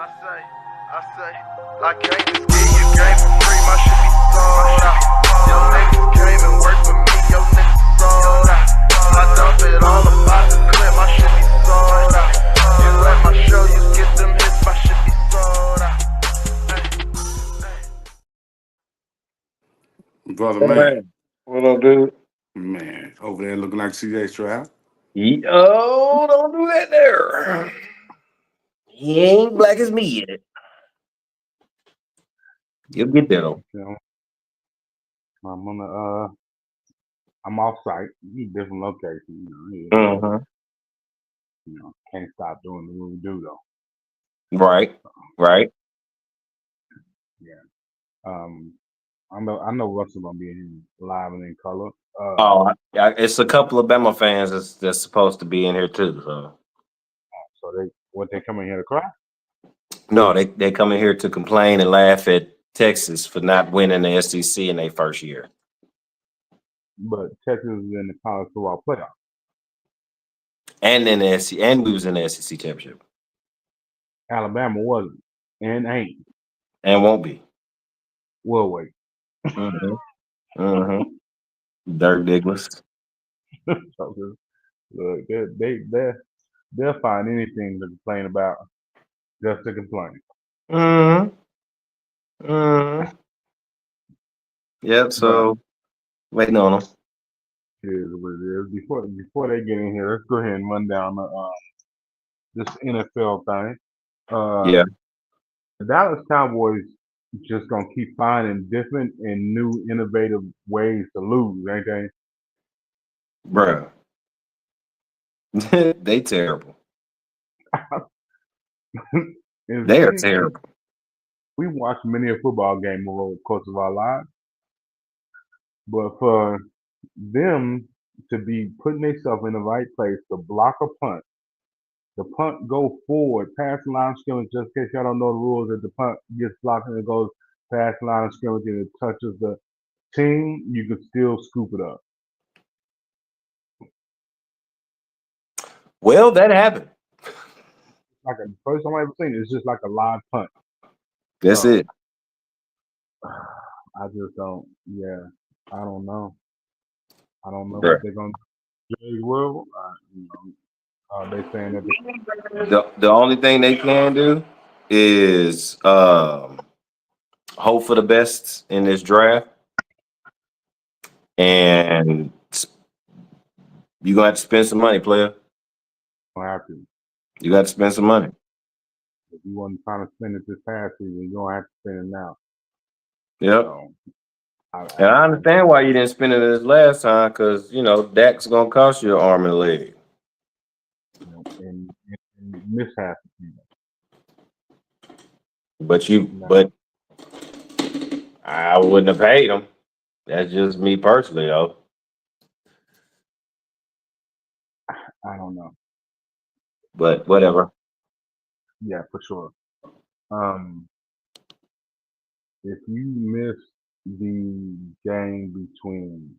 I came to ski you game for free, my shit be sold out. Yo niggas came and worked for me, yo niggas sold out. I dump it all about the clip, my shit be sold out. You let my show, you get them hits, my shit be sold out. Brother Hey, man, what up, dude? man, over there looking like CJ Stroud. Oh, don't do that there. He ain't black as me yet. You'll get there though. You know, I'm on the I'm off site. Different location. Uh-huh. Can't stop doing what we do though. Right. Yeah. I know Russell gonna be in here live and in color. It's a couple of Bama fans that's supposed to be in here too. So So they coming here to cry? no, they come in here to complain and laugh at Texas for not winning the SEC in their first year. But Texas is in the college football playoff. And then the SEC, and we was in the SEC championship. Alabama wasn't and ain't. And won't be. Will wait. Dirk Diggles. So, look, they'll find anything to complain about just to complain. Yep, so waiting on them. Is what it is. Before they get in here, let's go ahead and run down this NFL thing. Yeah. The Dallas Cowboys just gonna keep finding different and new, innovative ways to lose, ain't they? Bruh. They terrible. They are terrible. We watched many a football game over the course of our lives, but for them to be putting themselves in the right place to block a punt, the punt go forward past the line of scrimmage. Just in case y'all don't know the rules, if the punt gets blocked and it goes past the line of scrimmage and it touches the team, you can still scoop it up. Well, that happened. Like the first time I ever seen it, it's just like a live punt. That's it. I just don't. Yeah, I don't know. I don't know Bruh. what they're gonna do. Jerry World, they saying that The only thing they can do is hope for the best in this draft, and you're gonna have to spend some money, player. gonna have to. You got to spend some money. If you wasn't trying to spend it this past season, you're gonna have to spend it now. Yep. So, And I understand why you didn't spend it this last time, because Dak's gonna cost you an arm and a leg. And mishap. But I wouldn't have paid him. That's just me personally, though. I don't know. But whatever. Yeah, for sure. If you miss the game between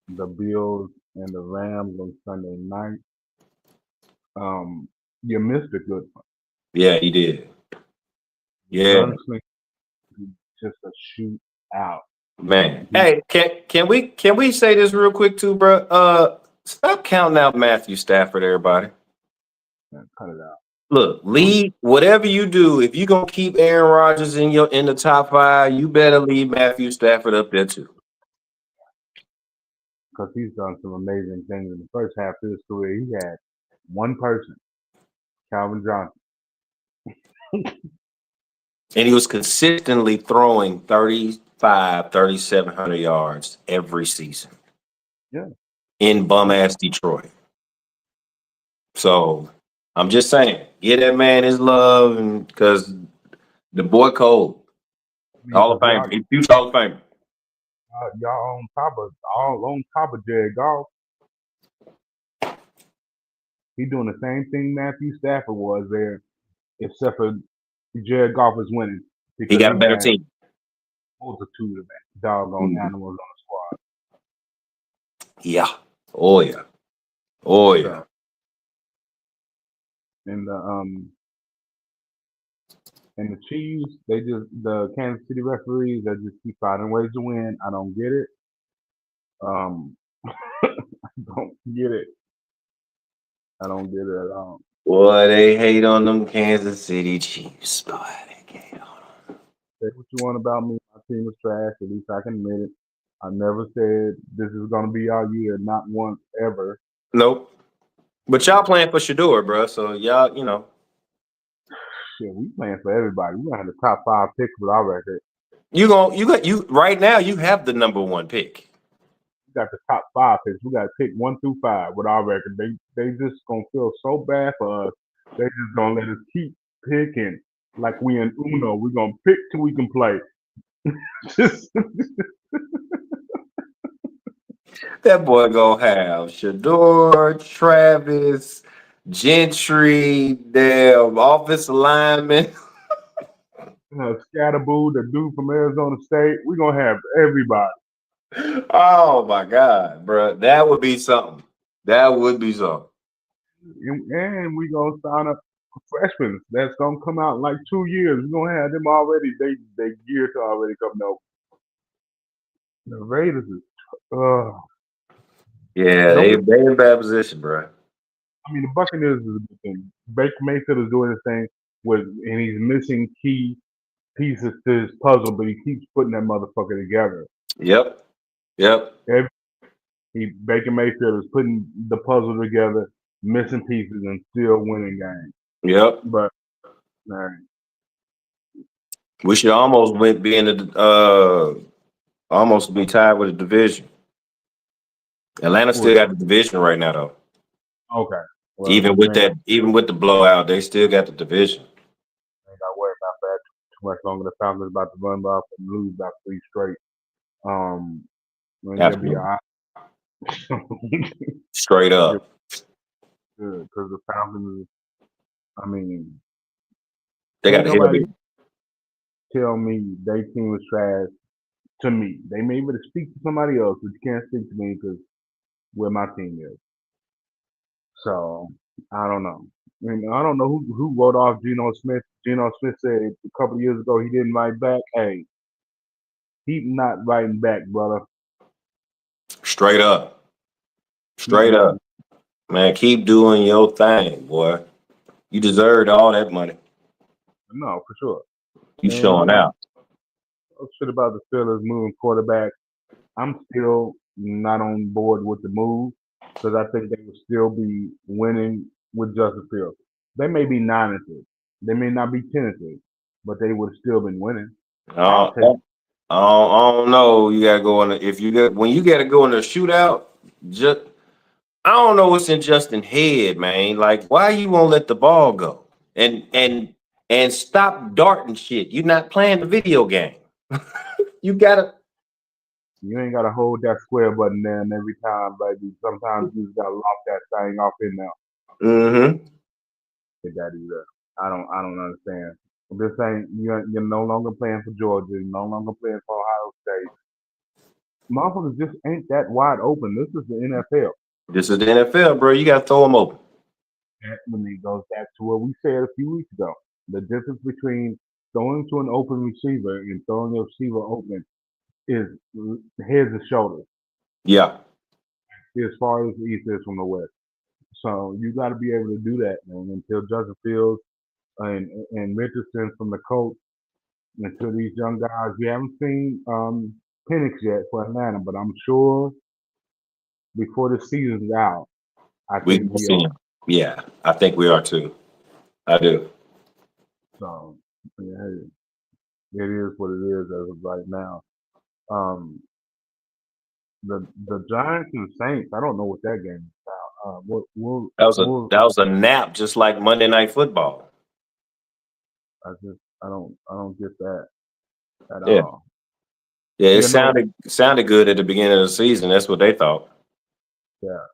the Bills and the Rams on Sunday night, you missed a good one. Yeah, he did. Yeah, just a shoot out. man. Hey, can we say this real quick too, bro? Stop counting out Matthew Stafford, everybody. Cut it out. Look, leave whatever you do. If you're gonna keep Aaron Rodgers in the top 5, you better leave Matthew Stafford up there too. Because he's done some amazing things in the first half of his career. He had one person, Calvin Johnson. And he was consistently throwing 3,700 yards every season. Yeah. In bum-ass Detroit. So, I'm just saying, give that man his love, because the boy cold. Hall of Famer. He's future Hall of Famer. Y'all on top of Jared Goff. He doing the same thing Matthew Stafford was there, except for Jared Goff is winning. He got a better team. Multitude of doggone animals on the squad. Yeah. Oh yeah. Oh yeah. And And the Chiefs, the Kansas City referees, they just keep finding ways to win. I don't get it. I don't get it. I don't get it at all. Boy, they hate on them Kansas City Chiefs. Boy, they hate on them. Say what you want about me. My team was trash. At least I can admit it. I never said this is going to be our year. Not once ever. Nope. But y'all playing for Shador, bro. So y'all, you know. Shit, we playing for everybody. We gonna have the top 5 picks with our record. You right now you have the number 1 pick. We got the top 5 picks. We got to pick 1 through 5 with our record. They just gonna feel so bad for us. They just gonna let us keep picking like we in Uno. We gonna pick till we can play. Just That boy gonna have Shador, Travis, Gentry, damn offensive lineman. Scatterboo, the dude from Arizona State. We gonna have everybody. Oh my God, bro. That would be something. That would be something. And we gonna sign up freshmen that's gonna come out in like 2 years. We gonna have them already. They geared to already come out. The Raiders is Yeah, they in bad position, bro. I mean, the Buccaneers is a good thing. Baker Mayfield is doing his thing and he's missing key pieces to his puzzle, but he keeps putting that motherfucker together. Yep. Baker Mayfield is putting the puzzle together, missing pieces, and still winning games. Yep. But all right. We should almost be in the almost be tied with the division. Atlanta still got the division right now, though. Okay. Well, Even with the blowout, they still got the division. Ain't got to worry about that too much longer. The Falcons about to run off and lose about 3 straight. They'll be all right. Straight up. Good, because the Falcons, I mean, They got nobody tell me their team was trash. To me, they may be able to speak to somebody else, but you can't speak to me because where my team is. So I don't know. I mean, I don't know who wrote off Geno Smith. Geno Smith said a couple of years ago he didn't write back. Hey, he's not writing back, brother. Straight up. Straight up. Man, keep doing your thing, boy. You deserved all that money. No, for sure. You showing out. Shit about the Steelers moving quarterback. I'm still not on board with the move because I think they will still be winning with Justin Fields. They may be 9-6. They may not be 10-6, but they would have still been winning. I don't know. You gotta go when you gotta go in a shootout. I don't know what's in Justin's head, man. Like, why you won't let the ball go and stop darting shit? You're not playing the video game. You ain't gotta hold that square button there and every time, baby. Sometimes you just gotta lock that thing off in there. Mm-hmm. I don't understand. This ain't you're no longer playing for Georgia, you're no longer playing for Ohio State. Motherfuckers just ain't that wide open. This is the NFL. This is the NFL, bro. You gotta throw them open. That really goes back to what we said a few weeks ago. The difference between throwing to an open receiver and throwing a receiver open is heads and shoulders. Yeah. As far as the East is from the West. So you got to be able to do that, man. Until Justin Fields and Richardson from the Colts, until these young guys, we haven't seen Penix yet for Atlanta, but I'm sure before the season's out, I think we are. Yeah, I think we are too. I do. So yeah, it is what it is as of right now. The Giants and Saints, I don't know what that game is about. That was a nap, just like Monday Night Football. I don't get that at all. Yeah, it sounded good at the beginning of the season. That's what they thought. Yeah,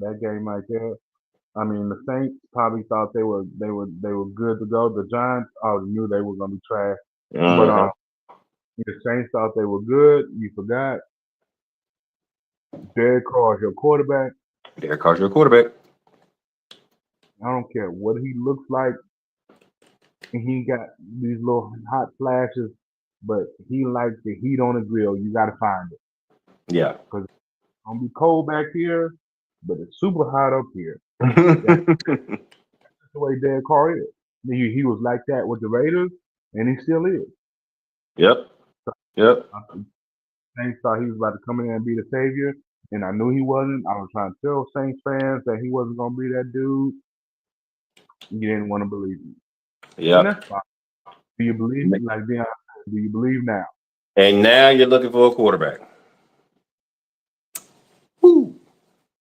that game right there. I mean, the Saints probably thought they were good to go. The Giants already knew they were going to be trash. Mm-hmm. But the Saints thought they were good. You forgot. Derek Carr is your quarterback. Derek Carr's your quarterback. I don't care what he looks like. and he got these little hot flashes, but he likes the heat on the grill. You got to find it. Yeah. It's gonna be cold back here, but it's super hot up here. That's the way Derek Carr is. He was like that with the Raiders, and he still is. Yep. Yep. Saints thought he was about to come in and be the savior, and I knew he wasn't. I was trying to tell Saints fans that he wasn't gonna be that dude. You didn't want to believe me, and Yep. that's fine. Do you believe? Like Deion said, do you believe now? And now you're looking for a quarterback. Woo.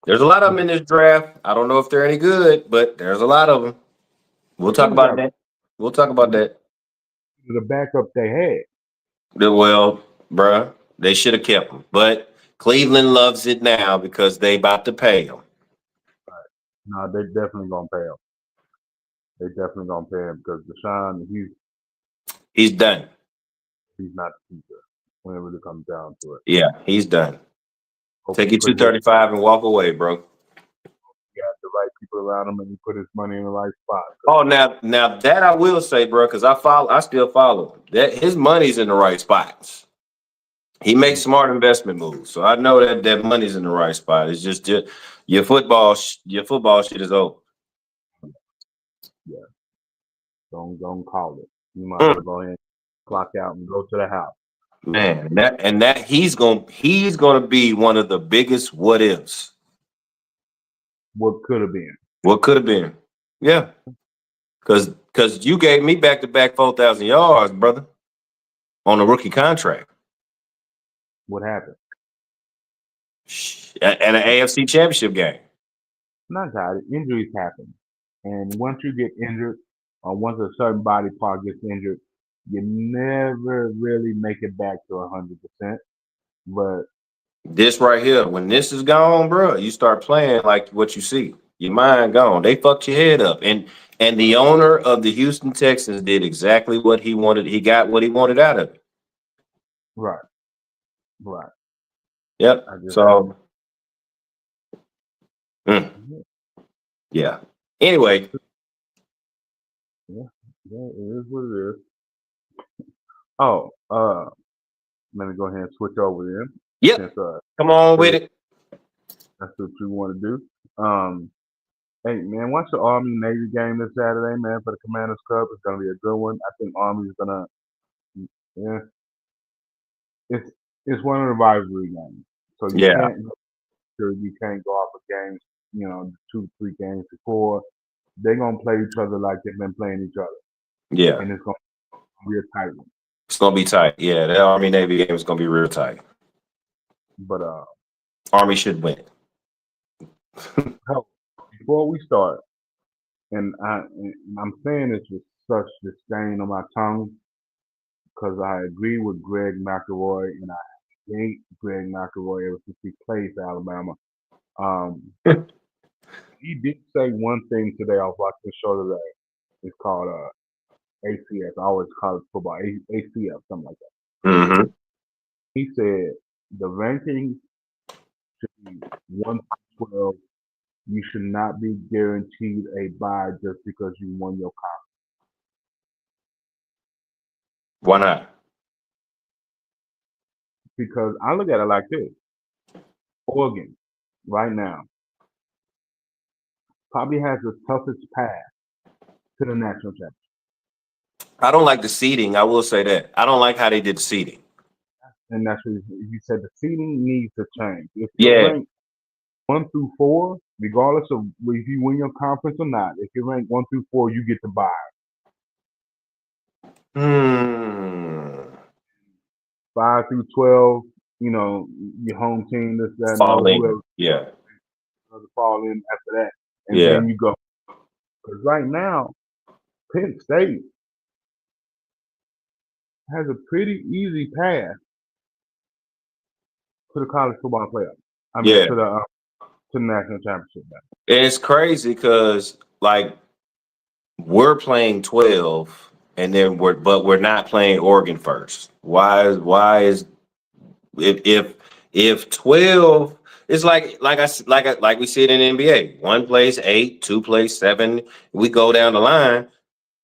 There's a lot of them in this draft. I don't know if they're any good, but there's a lot of them. We'll talk about that. We'll talk about that. The backup they had. Well, bruh, they should have kept him. But Cleveland loves it now because they about to pay him. No, they definitely gonna pay him. They definitely gonna pay him because Deshaun, He's done. he's not the future whenever it comes down to it. Yeah, he's done. Hopefully Take your he put 235 and walk away, bro. the right people around him and he put his money in the right spot. Oh, now that I will say, bro, because I still follow him. That his money's in the right spots. He makes smart investment moves, so I know that money's in the right spot. It's just your football shit is over. Yeah, don't call it. You might as well go ahead, clock out, and go to the house. Man, that he's gonna be one of the biggest what ifs. What could have been? What could have been? Yeah, because you gave me back-to-back 4,000 yards, brother, on a rookie contract. What happened? And an AFC Championship game. Not that injuries happen, and once you get injured, or once a certain body part gets injured, you never really make it back to 100%. But This right here, when this is gone, bro, you start playing like what you see. Your mind gone. They fucked your head up. And the owner of the Houston Texans did exactly what he wanted. He got what he wanted out of it. right. Yep. I just- So, yeah. Anyway, Yeah, it is what it is. Oh, let me go ahead and switch over then. yep. Since Come on with it. that's what you want to do. Hey man, watch the Army Navy game this Saturday, man, for the Commanders Cup. It's gonna be a good one. I think Army's gonna, yeah, it's one of the rivalry games. So Yeah. you can't go off of games, 2-3 games before. They're gonna play each other like they've been playing each other, Yeah. and it's gonna be a tight one. It's gonna be tight. Yeah, that Army Navy game is gonna be real tight. But Army should win. before we start, and I'm saying this with such disdain on my tongue, because I agree with Greg McElroy, and I hate Greg McElroy ever since he played for Alabama. He did say one thing today. I was watching the show today. It's called ACS. I always call it football ACF, something like that. Mm-hmm. He said the rankings should be 1 through 12. You should not be guaranteed a bye just because you won your conference. Why not? Because I look at it like this: Oregon, right now, probably has the toughest path to the national championship. I don't like the seeding. I will say that. I don't like how they did the seeding. And that's what he said. The seeding needs to change. If you Yeah. rank 1 through 4, regardless of if you win your conference or not, if you rank 1 through 4, you get to bye. 5 through 12, your home team, this, that, and Falling. whoever Yeah. fall in after that, and Yeah. then you go. Because right now, Penn State has a pretty easy path to the college football playoff. I mean, Yeah. to the national championship. And it's crazy because we're playing 12 and then we're not playing Oregon first. Why is if 12 it's like we see it in the NBA. One plays 8, 2 plays 7. We go down the line.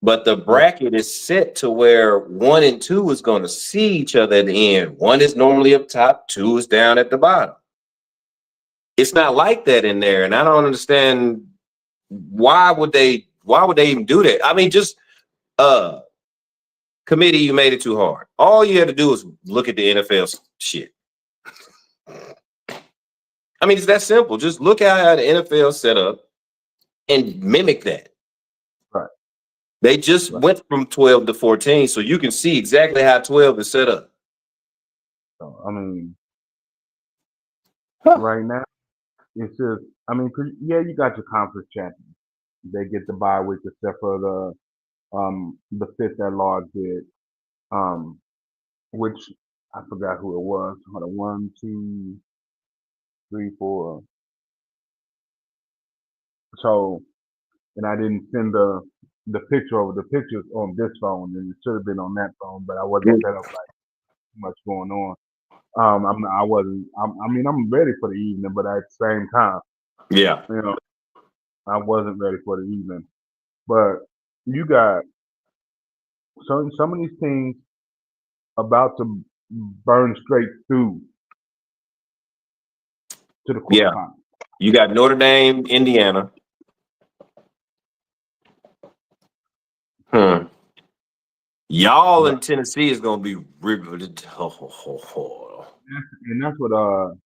But the bracket is set to where 1 and 2 is going to see each other at the end. 1 is normally up top, 2 is down at the bottom. It's not like that in there, and I don't understand why would they even do that? I mean, just committee, you made it too hard. All you had to do is look at the NFL shit. I mean, it's that simple. Just look at how the NFL set up and mimic that. Right. They just went from 12 to 14, so you can see exactly how 12 is set up. So, I mean, right now, it's just, I mean, 'cause, yeah, you got your conference champions. They get the bye week except for the fifth that Large did, which I forgot who it was. Hold on, 1, 2, 3, 4. So, and I didn't send the picture over. The pictures on this phone, and it should have been on that phone, but I wasn't set up like too much going on. I wasn't. I mean, I'm ready for the evening, but at the same time, Yeah. you know, I wasn't ready for the evening. But you got some of these teams about to burn straight through to the quarterfinals. You got Notre Dame, Indiana. Y'all in Tennessee is going to be riveted. And that's what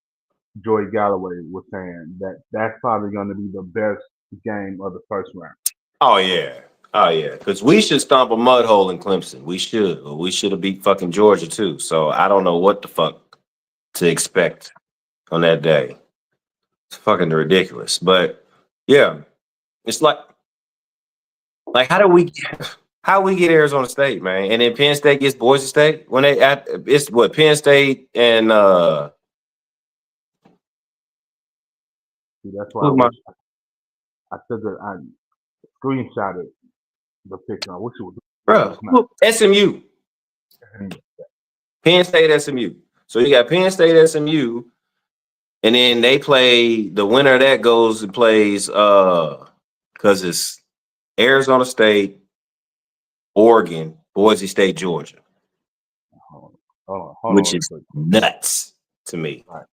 Joey Galloway was saying, that's probably going to be the best game of the first round. Oh yeah, because we should stomp a mud hole in Clemson. We should have beat fucking Georgia too. So I don't know what the fuck to expect on that day. It's fucking ridiculous. But yeah, it's like how do we get Arizona State, man? And then Penn State gets Boise State when it's what Penn State and See, that's why I took it. I screenshotted the picture. I wish it was SMU. Penn State, SMU. So you got Penn State, SMU, and then they play the winner of that goes and plays because it's Arizona State, Oregon, Boise State, Georgia. Which is nuts to me. Right.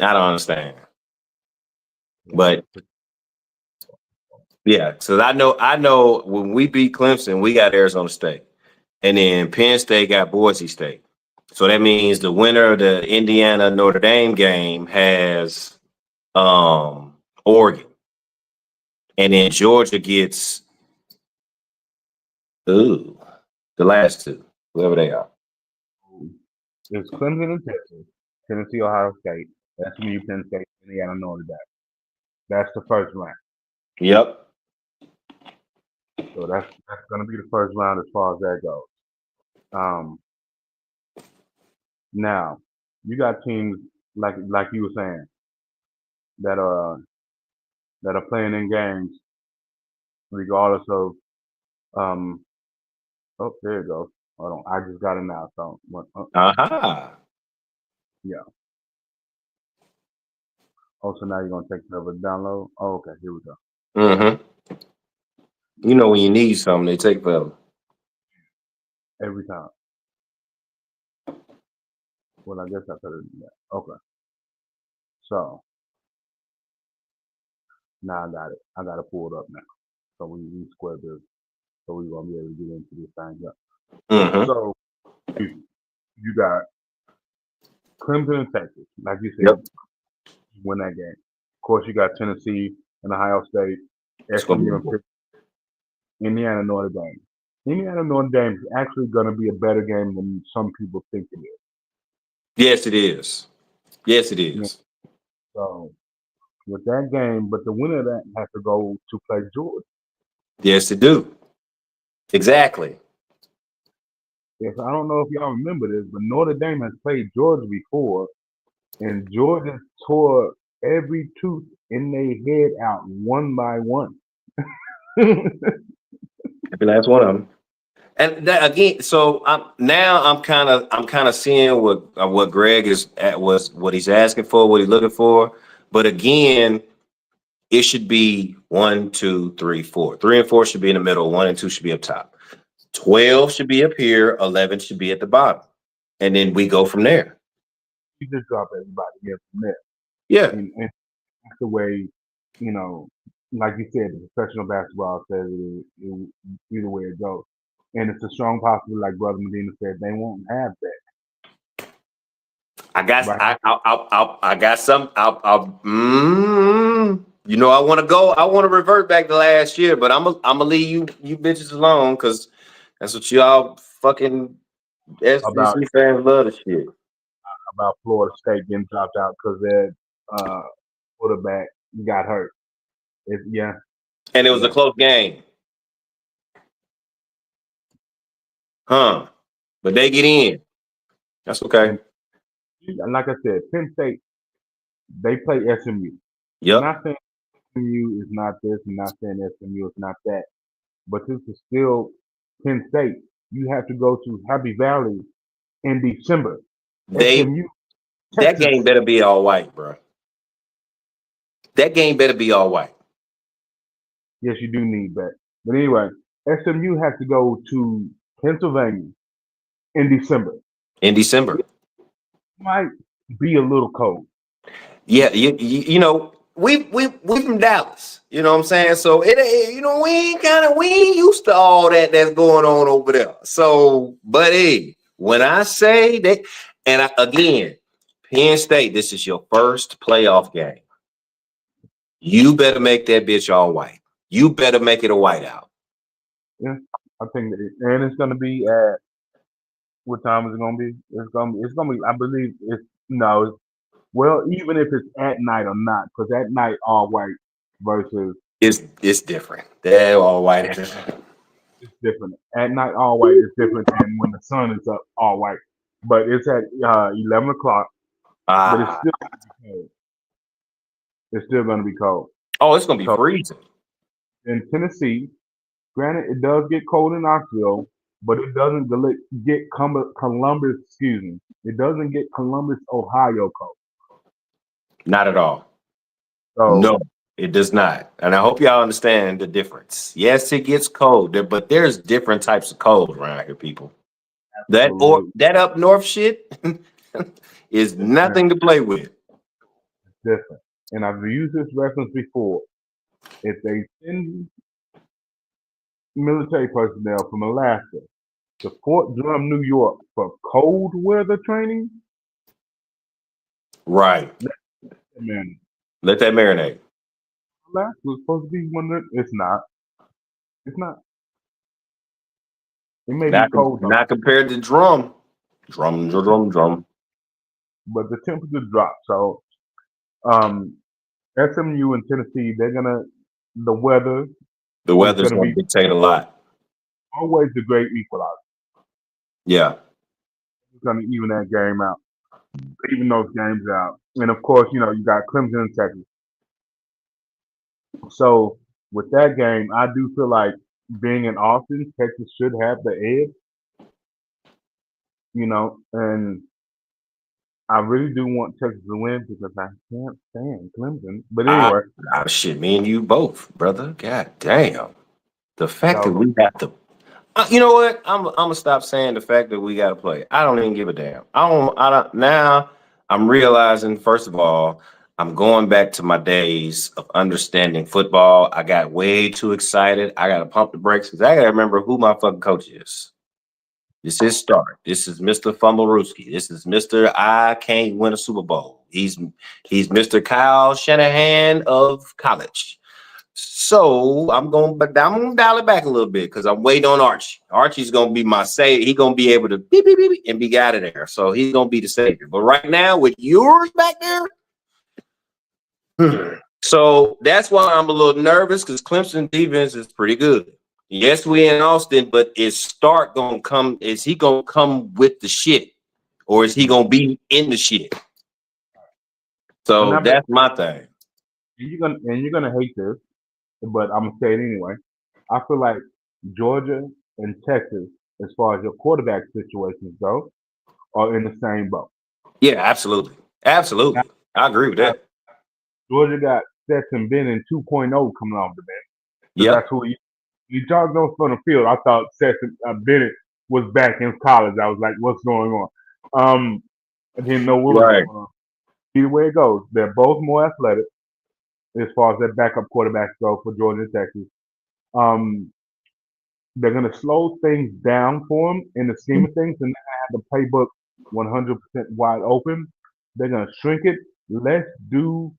I don't understand. But yeah, so I know when we beat Clemson, we got Arizona State. And then Penn State got Boise State. So that means the winner of the Indiana Notre Dame game has Oregon. And then Georgia gets the last two, whoever they are. It's Clemson and Texas, Tennessee, Ohio State, SMU, Penn State, Indiana, Notre Dame. That's the first round. Yep. So that's going to be the first round as far as that goes. Now you got teams like you were saying that are playing in games regardless of oh, there it goes. Hold on, I just got it now. So yeah. Oh, so now you're gonna take care of a download. Oh, okay, here we go. Mm-hmm. You know when you need something, they take forever. Every time. Well, I guess I could have done that. Okay. So now I got it. I got it pulled up now. So we square this. So we're gonna be able to get into this thing up. Mm-hmm. So you got Clemson and Texas, like you said, win that game. Of course, you got Tennessee and Ohio State, SMU, Indiana, Notre Dame. Indiana, Notre Dame is actually going to be a better game than some people think it is. Yes, it is. Yes, it is. Yeah. So with that game, but the winner of that has to go to play Georgia. Yes, it do. Exactly. Yes, I don't know if y'all remember this, but Notre Dame has played Georgia before, and Georgia tore every tooth in their head out one by one. Every last one of them. And that again, so I'm kind of seeing what Greg is what he's asking for, what he's looking for. But again, it should be 1, 2, 3, 4. 3 and 4 should be in the middle. 1 and 2 should be up top. 12 should be up here. 11 should be at the bottom, and then we go from there. You just drop everybody here from there. Yeah, And that's the way, you know, like you said, the professional basketball says it either way it goes. And it's a strong possibility, like Brother Medina said, they won't have that. I got. Right. I got some. You know, I want to go. I want to revert back to last year, but I'm gonna leave you bitches alone because that's what y'all fucking SEC About fans love the shit. about Florida State getting dropped out because their quarterback got hurt. Yeah, And it was a close game, huh? But they get in. That's okay. and like I said, Penn State, they play SMU. I'm Yep. not saying SMU is not this, I'm not saying SMU is not that, but this is still Penn State. You have to go to Happy Valley in December. They SMU, that Texas. game better be all white, bro. That game better be all white. Yes, you do need that. But anyway, SMU has to go to Pennsylvania in December. In December. Might be a little cold. Yeah, you know, we from Dallas, you know what I'm saying? So you know, we ain't used to all that's going on over there. So, but hey, when I say that, and again, Penn State, this is your first playoff game. You better make that bitch all white. You better make it a whiteout. Yeah, I think that and it's gonna be at what time is it gonna be? It's gonna be. I believe it's no. Well, even if it's at night or not, because at night all white versus It's different. They're all white. it's different. At night all white is different than when the sun is up all white. But it's at 11 o'clock. But it's still gonna be cold. It's still gonna be cold. Oh, it's gonna be So freezing. in Tennessee, granted, it does get cold in Knoxville, but it doesn't get Columbus. Excuse me, it doesn't get Columbus, Ohio cold. Not at all. So No, it does not. And I hope y'all understand the difference. Yes, it gets cold, but there's different types of cold around here, people. That up north shit is nothing to play with. It's different. And I've used this reference before. If they send military personnel from Alaska to Fort Drum, New York for cold weather training, Right. man, Let that marinate. Alaska was supposed to be one of the, it's not. It's not. It may be cold, though, Not compared to drum. Drum. but the temperature dropped. So SMU and Tennessee, the weather The weather's gonna going be to dictate a lot. always the great equalizer. Yeah. It's gonna even that game out, even those games out. And of course, you got Clemson and Texas. So with that game, I do feel like being in Austin, Texas should have the edge. And I really do want Texas to win because I can't stand Clemson. But anyway, Shit, me and you both, brother. God damn. The fact that so we have to. You know what? I'm gonna stop saying the fact that we got to play. I don't even give a damn. I don't. Now I'm realizing, first of all, I'm going back to my days of understanding football. I got way too excited. I got to pump the brakes because I got to remember who my fucking coach is. This is Stark. This is Mr. Fumblerooski. This is Mr. I can't win a Super Bowl. He's Mr. Kyle Shanahan of college. So I'm gonna dial it back a little bit because I'm waiting on Archie. Archie's gonna be my savior. He's gonna be able to beep, beep, beep, and be out of there. So he's gonna be the savior. But right now, with yours back there, so that's why I'm a little nervous because Clemson defense is pretty good. Yes, we in Austin, but is Stark gonna come? Is he gonna come with the shit, or is he gonna be in the shit? So that's my thing. you're gonna hate this, but I'm gonna say it anyway. I feel like Georgia and Texas, as far as your quarterback situations go, are in the same boat. Yeah, absolutely. I agree with that. Georgia got Stetson Bennett 2.0 coming off the bench. 'Cause Yep. that's who he jogged off on the field. I thought Stetson Bennett was back in college. I was like, what's going on? I didn't know what was Right. going on. Either way it goes, they're both more athletic as far as their backup quarterbacks go for Georgia and Texas. They're going to slow things down for them in the scheme of things, and have the playbook 100% wide open. They're going to shrink it. Let's do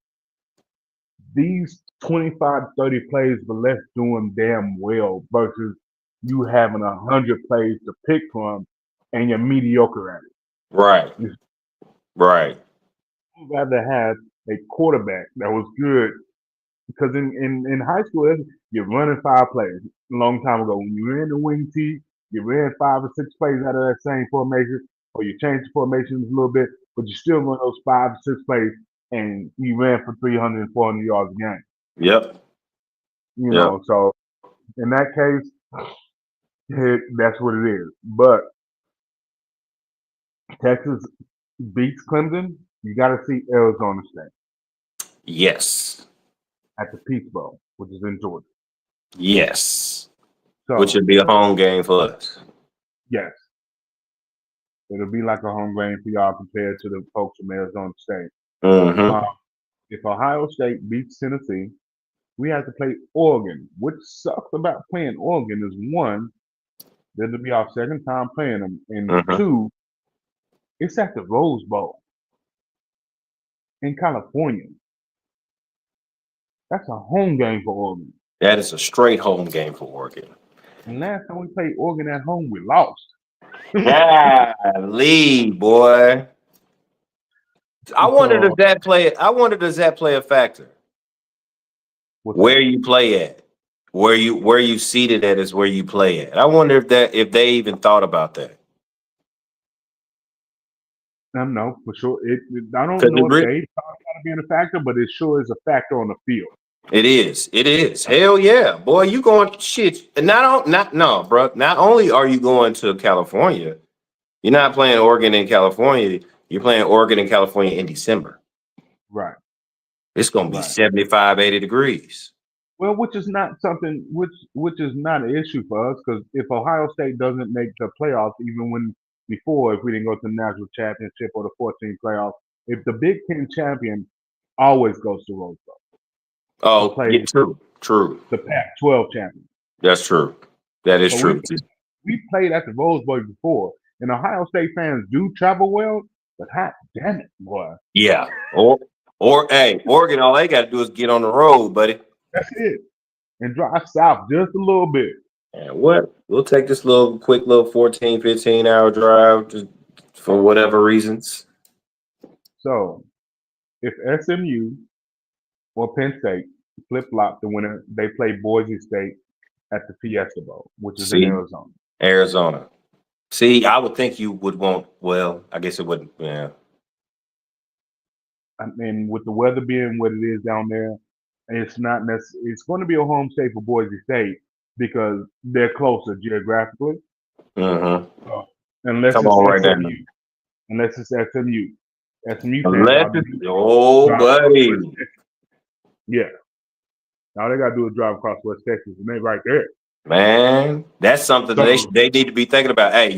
these 25, 30 plays, but let's do them damn well versus you having 100 plays to pick from and you're mediocre at it. Right. Right. I'd rather have a quarterback that was good because in high school, you're running 5 plays. A long time ago, when you were in the wing tee, you ran 5 or 6 plays out of that same formation, or you changed the formations a little bit, but you still run those 5 or 6 plays, and you ran for 300 and 400 yards a game. Yep. You know, so in that case, that's what it is. But Texas beats Clemson. You got to see Arizona State Yes. at the Peach Bowl, which is in Georgia. Yes. So, Which would be a home game for us. yes, it'll be like a home game for y'all compared to the folks from Arizona State. Mm-hmm. If Ohio State beats Tennessee, we have to play Oregon. Which sucks about playing Oregon is one, this will be our second time playing them, and Mhm. 2, it's at the Rose Bowl in California. That's a home game for Oregon. That is a straight home game for Oregon. And last time we played Oregon at home, we lost. Golly, boy. I wonder does that play a factor? What's Where you play at, where you seated at is where you play at. I wonder if they even thought about that. No, for sure. I don't 'Cause know it if they thought about it being a factor, but it sure is a factor on the field. It is. It is. Hell yeah, boy. You going shit? And bro. Not only are you going to California, you're not playing Oregon in California. You're playing Oregon and California in December. Right. It's gonna be Right. 75, 80 degrees. Well, which is not something which is not an issue for us because if Ohio State doesn't make the playoffs, even when before if we didn't go to the national championship or the 14 playoffs, if the Big Ten champion always goes to Rose Bowl, Oh, play- yeah, true. the Pac-12 champion. That's true. That is So true. we played at the Rose Bowl before, and Ohio State fans do travel well, but hot damn it, boy, Yeah. Or hey, Oregon, all they got to do is get on the road, buddy. that's it, and drive south just a little bit. And what? We'll take this quick little 14, 15 hour drive just for whatever reasons. So, if SMU or Penn State flip flop the winner, they play Boise State at the Fiesta Bowl, which is in See? Arizona. Arizona. See, I would think you would want, well, I guess it wouldn't, yeah. I mean, with the weather being what it is down there, it's not necessarily. It's going to be a home state for Boise State because they're closer geographically. Mm-hmm. Unless Come it's on right SMU. now. Unless it's SMU. SMU fans Unless ought to it's, do- oh, drive buddy. across West Texas. Yeah. All they got to do is drive across West Texas, and they right there. Man, that's something they need to be thinking about. Hey,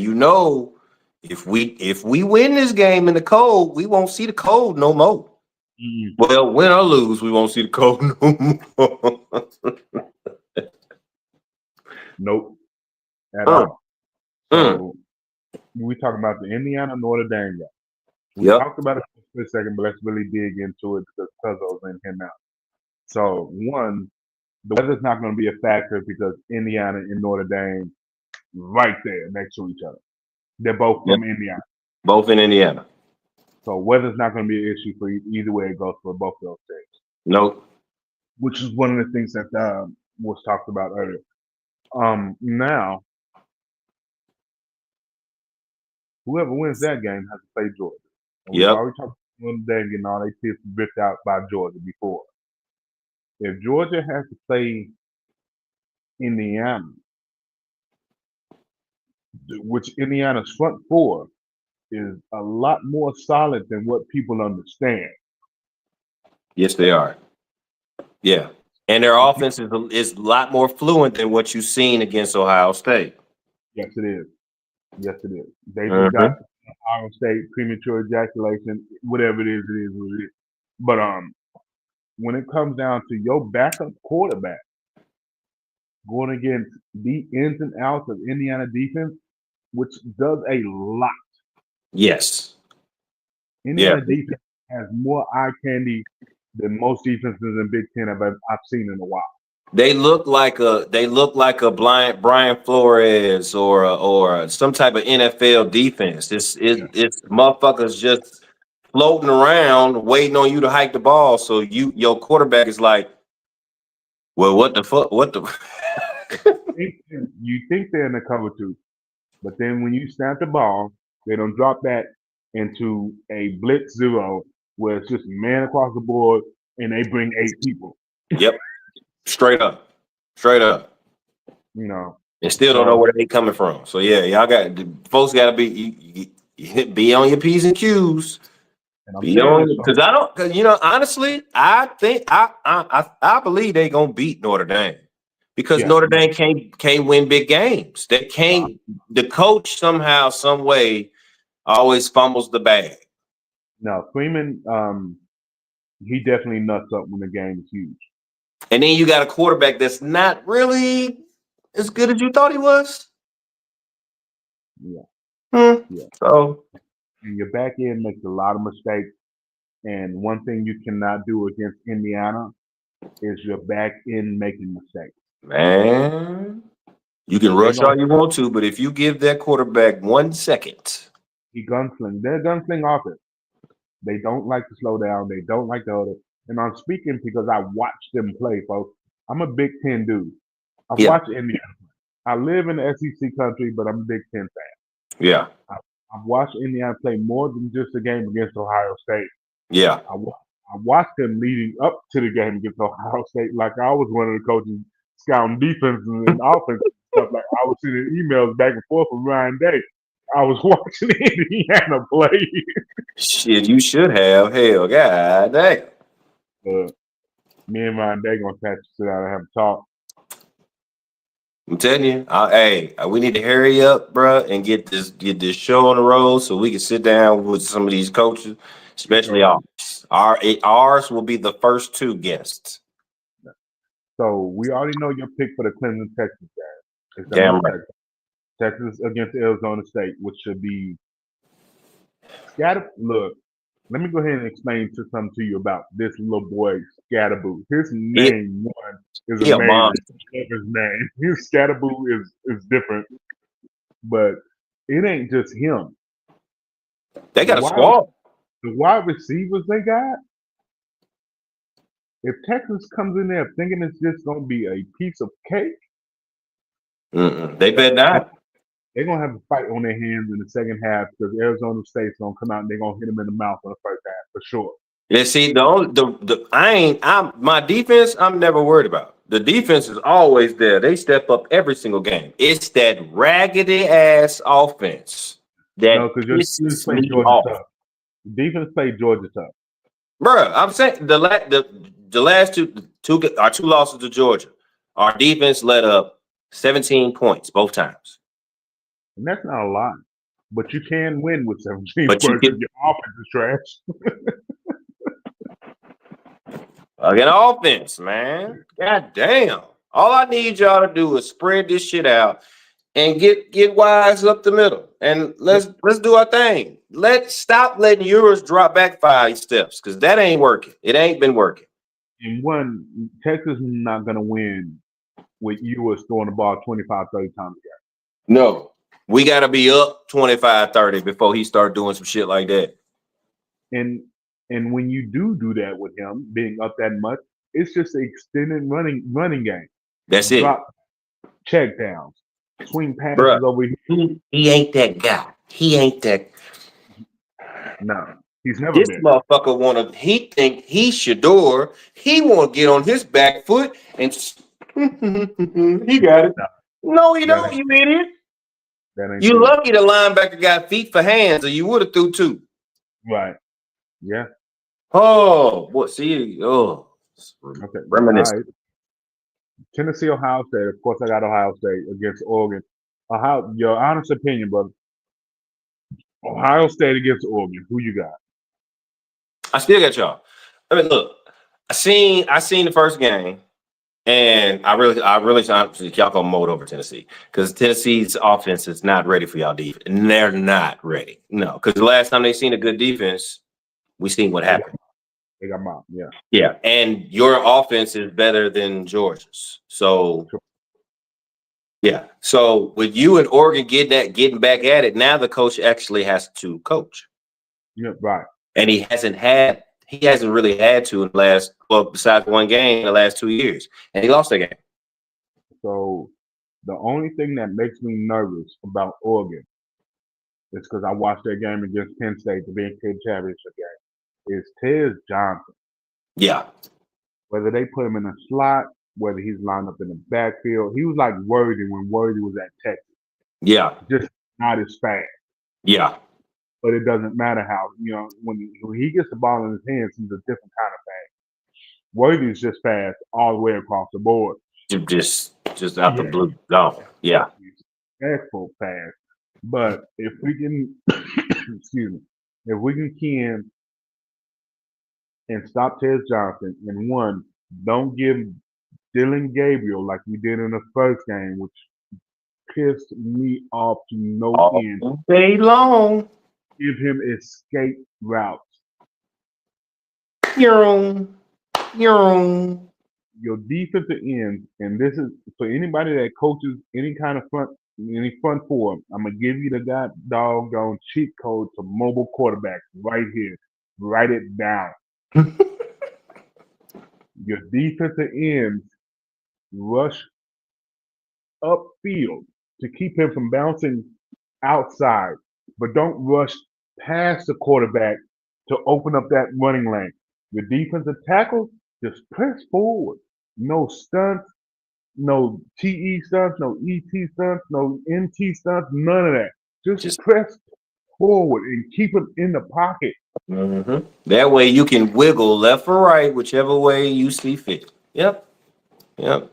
if we win this game in the cold, we won't see the cold no more. Mm-mm. Well, win or lose, we won't see the cold no more. Nope. At Mm. all. So we talking about the Indiana Notre Dame game. We Yep. talked about it for a second, but let's really dig into it because Cuzzo's in here now. So one, the weather's not going to be a factor because Indiana and Notre Dame right there next to each other. They're both from Indiana. Both in Indiana. So weather's not going to be an issue for either way it goes for both of those states, Nope. which is one of the things that was talked about earlier. Now, whoever wins that game has to play Georgia. And we've Yep. already talked about Notre Dame getting all they tips ripped out by Georgia before. If Georgia has to play Indiana, which Indiana's front four is a lot more solid than what people understand. Yes, they are. Yeah. And their offense is a lot more fluent than what you've seen against Ohio State. Yes, it is. Yes, it is. They just got Mhm. Ohio State premature ejaculation. Whatever it is what it is. But when it comes down to your backup quarterback going against the ins and outs of Indiana defense, which does a lot. Yes. Yeah. Indiana defense has more eye candy than most defenses in Big Ten I've seen in a while. They look like a blind Brian Flores or some type of NFL defense. It's motherfuckers just floating around waiting on you to hike the ball. So your quarterback is like, well, what the fuck? What the You think they're in the cover two, but then when you snap the ball, they don't drop that into a blitz zero where it's just man across the board and they bring 8 people. Yep. Straight up. Straight up. You know. And still don't know where they coming from. So yeah, y'all got folks gotta be on your P's and Q's. Because I don't, because honestly, I think I believe they gonna beat Notre Dame because Notre Dame can't win big games. They can't. The coach somehow, some way, always fumbles the bag. No, Freeman, he definitely nuts up when the game is huge. And then you got a quarterback that's not really as good as you thought he was. Yeah. So. And your back end makes a lot of mistakes. And one thing you cannot do against Indiana is your back end making mistakes. Man, you can rush all you want to, but if you give that quarterback 1 second, he gunsling. They're gunsling offense. They don't like to slow down. They don't like to hold it. And I'm speaking because I watched them play, folks. I'm a Big Ten dude. I've watched Indiana. I live in the SEC country, but I'm a Big Ten fan. Yeah. I've watched Indiana play more than just a game against Ohio State. Yeah. I watched them leading up to the game against Ohio State like I was one of the coaches scouting defense and offense and stuff. Like I was sending emails back and forth from Ryan Day. I was watching Indiana play. Shit, you should have. Hell, god dang. Me and Ryan Day gonna have to sit down and have a talk. I'm telling you, we need to hurry up, bro, and get this show on the road so we can sit down with some of these coaches, especially ours. Ours will be the first 2 guests. So we already know your pick for the Clemson Texas game. It's Damn right. Texas against Arizona State, which should be Look, let me go ahead and explain something to you about this little boy, Scatterboo. His name is amazing. His name. His Scatterboo is different, but it ain't just him. They got a squad. The wide receivers they got. If Texas comes in there thinking it's just gonna be a piece of cake, they bet not. They're gonna have a fight on their hands in the second half because Arizona State's gonna come out and they're gonna hit them in the mouth in the first half for sure. Yeah, see, my defense, I'm never worried about. The defense is always there. They step up every single game. It's that raggedy ass offense that pisses me off. Defense played Georgia tough. Bruh, I'm saying the last two losses to Georgia, our defense let up 17 points both times. And that's not a lot. But you can win with 17 points if your offense is trash. Again, offense, man. God damn. All I need y'all to do is spread this shit out and get wise up the middle. And let's do our thing. Let's stop letting yours drop back 5 steps because that ain't working. It ain't been working. And one, Texas is not going to win with you throwing the ball 25, 30 times a game. No. We got to be up 25, 30 before he start doing some shit like that. And when you do that with him being up that much, it's just an extended running game. That's it. Check downs, swing passes over here. He ain't that guy. He ain't that. No, he's never this been. Motherfucker he think he Shador. He want to get on his back foot and he got it. No, you don't, you idiot. You true. Lucky the linebacker got feet for hands, or you would have threw 2. Right. Yeah. Oh, what? See, Okay, all Reminiscent. right. Tennessee, Ohio State. Of course, I got Ohio State against Oregon. Ohio, your honest opinion, brother. Ohio State against Oregon. Who you got? I still got y'all. I mean, look, I seen the first game, and I really honestly y'all gonna mold over Tennessee because Tennessee's offense is not ready for y'all defense, and they're not ready. No, because the last time they seen a good defense, we seen what They got, happened. they got mom. Yeah. Yeah, and your offense is better than Georgia's. So Sure. yeah, so with you and Oregon getting back at it, now the coach actually has to coach, Yeah. Right. and he hasn't really had to in the last, well, besides one game in the last 2 years, and he lost that game. So the only thing that makes me nervous about Oregon is because I watched their game against Penn State, the Big Ten championship game. Is Tez Johnson. Yeah, Whether they put him in a slot, whether he's lined up in the backfield, he was like Worthy when Worthy was at Texas. yeah, Just not as fast. yeah. But it doesn't matter how, when he gets the ball in his hands, he's a different kind of fast. Worthy's just fast all the way across the board. Just out the blue. No, yeah. Expo fast. But if we can, excuse me, if we can key and stop Tez Johnson, and one, don't give Dylan Gabriel like we did in the first game, which pissed me off to no end. All day long. Give him escape routes. Your Your defensive ends, and this is for anybody that coaches any front four. I'm gonna give you the doggone cheat code to mobile quarterbacks right here. Write it down. Your defensive ends rush upfield to keep him from bouncing outside, but don't rush past the quarterback to open up that running lane. Your defensive tackles just press forward. No stunts, no TE stunts, no ET stunts, no NT stunts, none of that. Just press forward and keep him in the pocket. Mm-hmm. That way you can wiggle left or right, whichever way you see fit. Yep. And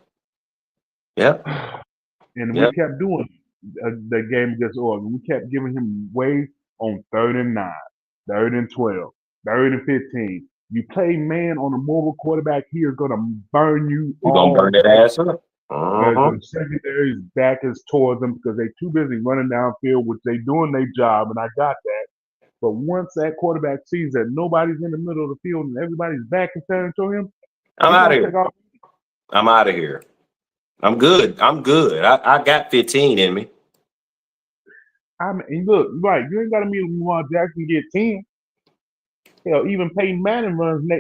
we kept doing the game against Oregon. We kept giving him ways on 3rd and 9, 3rd and 12, 3rd and 15. You play man on a mobile quarterback, he is going to burn you. You're going to burn that ass up. The secondary's back is towards them because they're too busy running downfield, which they doing their job, and I got that. But once that quarterback sees that nobody's in the middle of the field and everybody's back and turning to him, I'm out of here. I'm out of here. I'm good. I got 15 in me. And look, right, you ain't got to meet Lamar Jackson to get 10. Hell, even Peyton Manning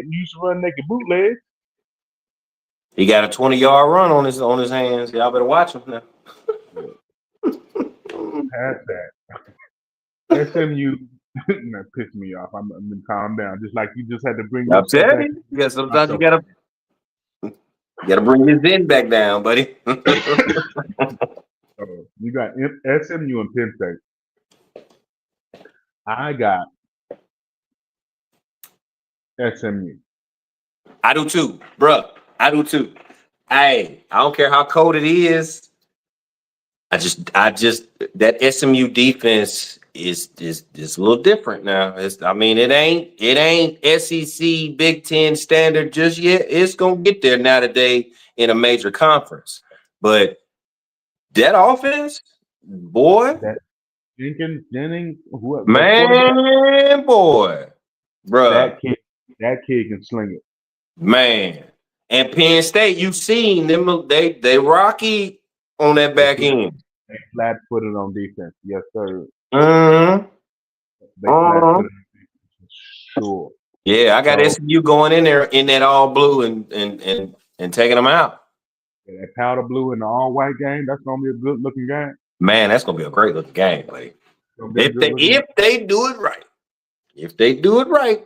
used to run naked bootlegs. He got a 20-yard run on his hands. Y'all better watch him now. Past that. SMU that pissed me off. I'm gonna calm down. Just like you just had to bring. I'm telling you. Yeah, sometimes you gotta bring his in back down, buddy. You got SMU and Penn State. I got SMU. I do too, bro. I do too. Hey, I don't care how cold it is. I just that SMU defense is a little different now. It ain't SEC Big Ten standard just yet. It's gonna get there now that they in a major conference. But that offense, boy, that Jenkins, Jennings, boy, bro, that kid can sling it, man. And Penn State, you've seen them. They rocky on that back end. They flat-footed on defense, yes sir. Mm-hmm. They flat-footed on defense, sure. Yeah, I got SMU going in there in that all blue and taking them out. Yeah, that powder blue and the all white game, that's gonna be a good looking game. Man, that's gonna be a great looking game, buddy. If they do it right. If they do it right.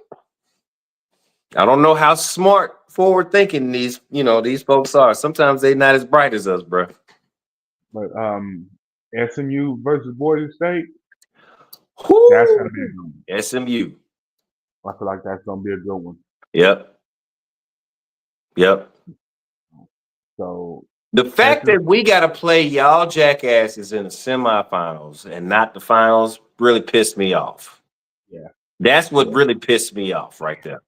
I don't know how smart, forward thinking these folks are. Sometimes they're not as bright as us, bro. But SMU versus Boise State, Woo! That's gonna be a good one. SMU. I feel like that's gonna be a good one. Yep. Yep. So The fact Texas, that we got to play y'all jackasses in the semifinals and not the finals really pissed me off. yeah, That's what yeah, really pissed me off right there.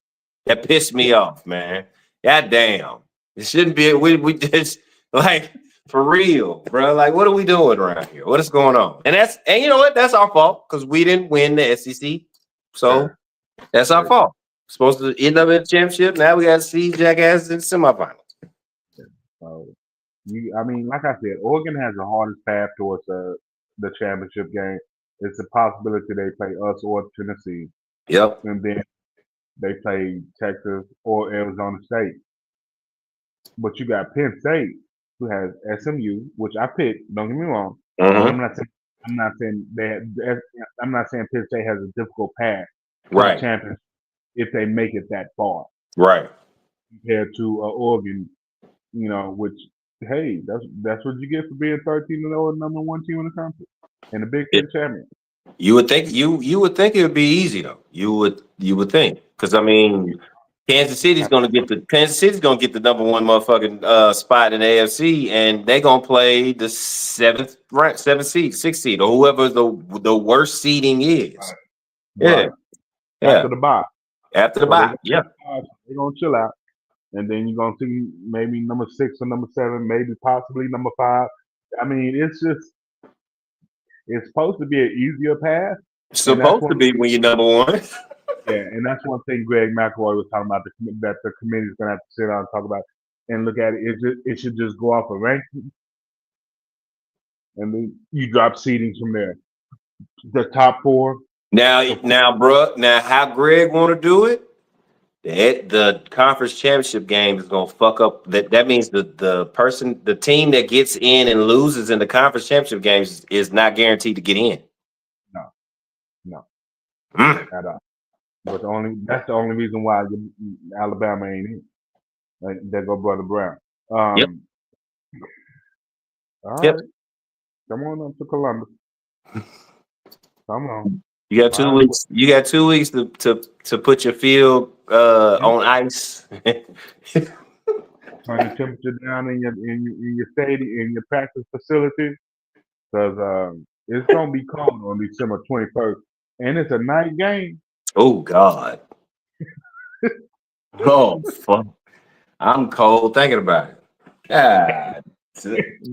That pissed me yeah. off, man. God damn. It shouldn't be. We just like for real, bro. Like, what are we doing around here? What is going on? And you know what? That's our fault because we didn't win the SEC. So that's our Right. fault. Supposed to end up in the championship. Now we got to see jackasses in the semifinals. So I mean, like I said, Oregon has the hardest path towards the championship game. It's a possibility they play us or Tennessee, Yep. and then they play Texas or Arizona State. But you got Penn State, who has SMU, which I picked. Don't get me wrong. Mm-hmm. I'm not saying I'm not saying Penn State has a difficult path to Right. the championship if they make it that far Right. compared to Oregon. You know, which hey, that's what you get for being 13-0 and number one team in the country and the Big Ten champion. You would think you would think it would be easy though. You would think because I mean, Kansas City's gonna get the number one motherfucking spot in the AFC, and they're gonna play the seventh seed, sixth seed, or whoever the worst seeding is. Right. Yeah, After the bye. after the So bye. Yeah, they're gonna chill out. And then you're gonna see maybe number 6 or number 7, maybe possibly number 5. I mean, it's supposed to be an easier path. supposed to be when you're number one. Yeah, and that's one thing Greg McElroy was talking about that the committee's gonna have to sit down and talk about and look at it. It should just go off a ranking, and then you drop seedings from there. The top 4. Now, bro. Now, how Greg want to do it? The conference championship game is gonna fuck up. That means the team that gets in and loses in the conference championship games is not guaranteed to get in. No, Mm. at all. But that's the only reason why Alabama ain't in. Like, there go Brother Brown. Yep. All Yep. right. Come on up to Columbus. Come on. You got 2 weeks. You got 2 weeks to put your field on ice. Turn the temperature down in your stadium, in your practice facility, because it's gonna be cold on December 21st, and it's a night game. Oh God. Oh fuck. I'm cold thinking about it. God.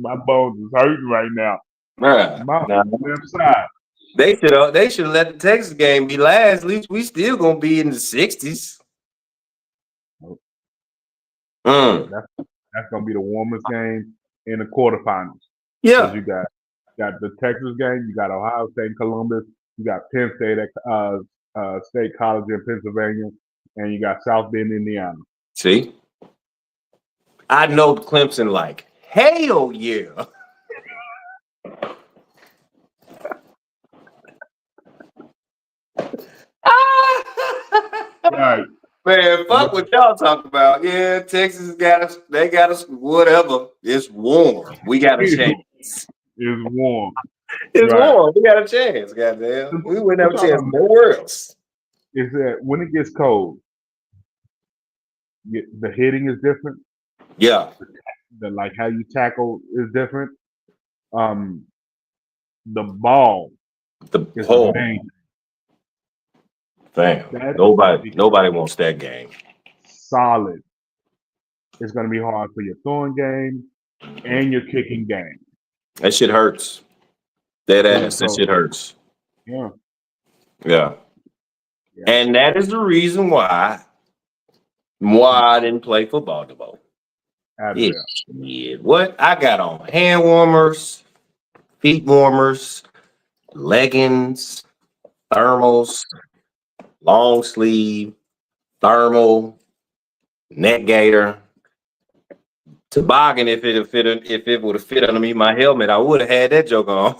My bones is hurting right now. Bruh. My Nah. left side. They should have let the Texas game be last. At least we still gonna be in the 60s. That's gonna be the warmest game in the quarterfinals. Yeah. 'Cause you got the Texas game, you got Ohio State and Columbus, you got Penn State at State College in Pennsylvania, and you got South Bend, Indiana. See? I know Clemson like hell yeah. Right. Man, fuck what y'all talking about. Yeah, Texas they got us, whatever. It's warm. We got a chance. It's warm. It's Right. warm. We got a chance, goddamn. We wouldn't have a chance nowhere else. Is that when it gets cold, the hitting is different. Yeah. Like how you tackle is different. The ball The is whole amazing. Damn. Nobody wants that game. Solid. It's going to be hard for your throwing game and your kicking game. That shit hurts. That ass. That shit hurts. Yeah. Yeah. And that is the reason why I didn't play football no more. Yeah. What? I got on hand warmers, feet warmers, leggings, thermals, long sleeve, thermal, neck gaiter, toboggan. If it would have fit under me, my helmet, I would have had that joke on.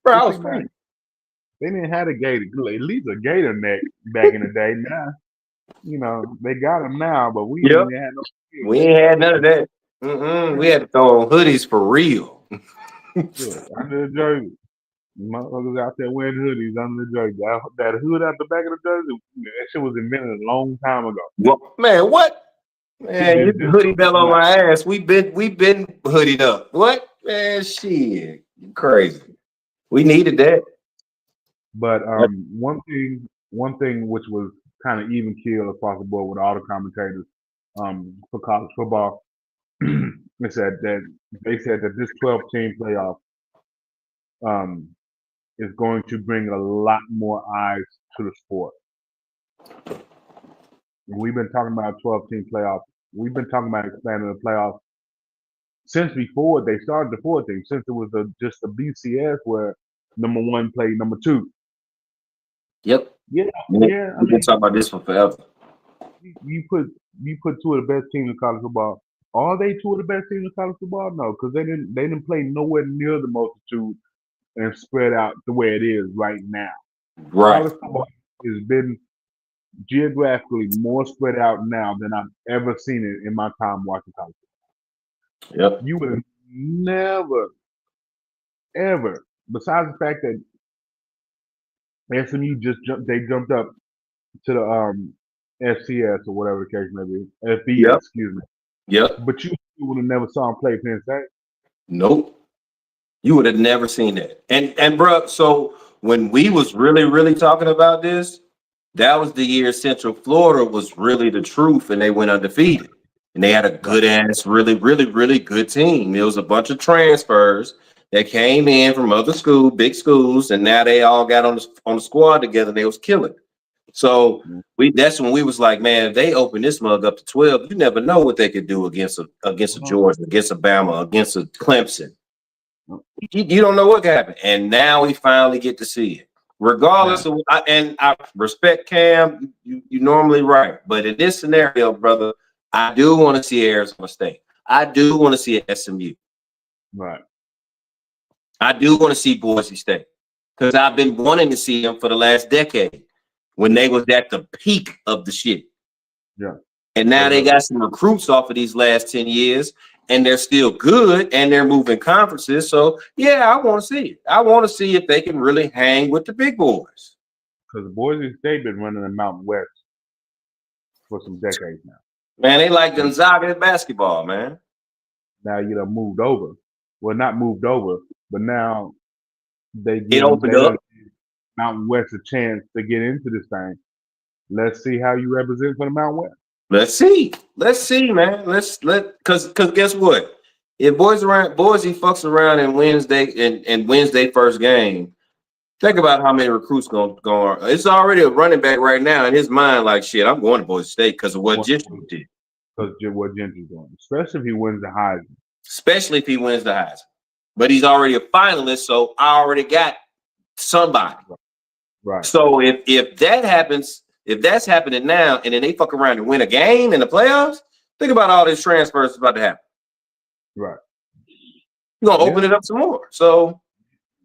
Bro, I was free. They didn't have a gator, at least a gator neck back in the day. Now, you know, they got them now, but we didn't have no. We ain't had none of that. We had to throw on hoodies for real. Under the jersey. Motherfuckers out there wearing hoodies under the jersey. That hood out the back of the jersey, that shit was invented a long time ago. Well, man, what? Man, you This hoodie bell on my ass. We been hoodied up. What? Man, shit. You crazy. We needed that. But one thing which was kind of even keel across the board with all the commentators for college football, they said that this 12 team playoff um, is going to bring a lot more eyes to the sport. And we've been talking about 12 team playoff. We've been talking about expanding the playoffs since before they started the 4 team, since it was just a BCS where number 1 played number 2. Yep. Yeah, We've yeah. I been mean, talking about this for forever. you put 2 of the best teams in college football. Are they 2 of the best teams in college football? No, because they didn't play nowhere near the multitude and spread out the way it is right now. Right. College football has been geographically more spread out now than I've ever seen it in my time watching college football. Yep. You would have never, ever, besides the fact that SMU jumped up to the FCS or whatever the case may be, FBS, Yep. excuse me. Yep. But you would have never saw him play Penn State. Nope. You would have never seen that. And bro, so when we was really talking about this, that was the year Central Florida was really the truth, and they went undefeated. And they had a good ass, really good team. It was a bunch of transfers that came in from other big schools, and now they all got on the squad together. And they was killing. So that's when we was like, man, if they open this mug up to 12, you never know what they could do against a Georgia, against a Bama, against a Clemson. You don't know what could happen. And now we finally get to see it. Regardless of, I respect Cam, you normally right. But in this scenario, brother, I do want to see Arizona State. I do want to see SMU. Right. I do want to see Boise State. Because I've been wanting to see them for the last decade when they was at the peak of the shit. Yeah. And now they got some recruits off of these last 10 years, and they're still good, and they're moving conferences. So, yeah, I want to see it. I want to see if they can really hang with the big boys. Because Boise State been running the Mountain West for some decades now. Man, they like Gonzaga in basketball, man. Now you done moved over. Well, not moved over, but now they opened up. Mountain West a chance to get into this thing. Let's see how you represent for the Mountain West. Let's see, man. Cause guess what? If Boise fucks around and wins their first game, think about how many recruits going. It's already a running back right now in his mind. Like shit, I'm going to Boise State because of what Gentry did. Because what Gentry's doing, especially if he wins the Heisman. But he's already a finalist, so I already got somebody. Right. So if that happens, if that's happening now, and then they fuck around and win a game in the playoffs, think about all these transfers about to happen. Right. You're gonna open it up some more. So